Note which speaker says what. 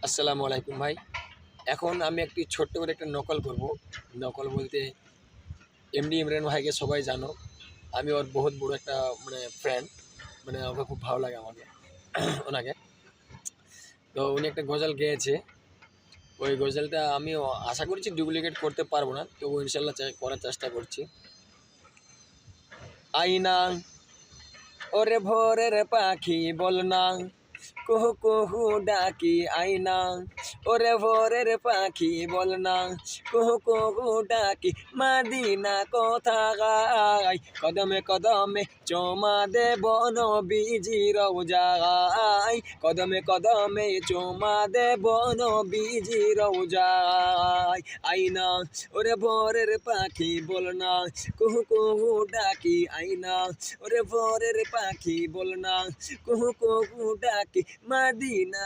Speaker 1: আসসালামু আলাইকুম ভাই। এখন আমি একটি ছোট্ট করে একটা নকল করব। নকল বলতে এমডি ইমরান ভাইকে সবাই জানো। আমি ওর বহুত বড় একটা ফ্রেন্ড, ওকে খুব ভালো লাগে আমাকে ওনাকে। তো উনি একটা গজল গেয়েছে। ওই গজলটা আমিও আশা করছি ডুপ্লিকেট করতে পারবো না, তবু ইনশাল্লাহ করার চেষ্টা করছি। আইনা ওরে ভোরের পাখি বল না, কুহু কুহু ডাকি আইনা। ওরে ভোরের পাখি বল না, কুহু কুহু ডাকি মাদিনা কোথায়। কদমে কদমে চোমা দেব নবীজি রওজায়। কদমে কদমে চোমা দেব নবীজি রওজায়। আইনা ওরে ভোরের পাখি বল না, কুহু কুহু ডাকি আইনা। ওরে ভোরের পাখি বল না, কুহু কুহু ডাকি মাদিনা।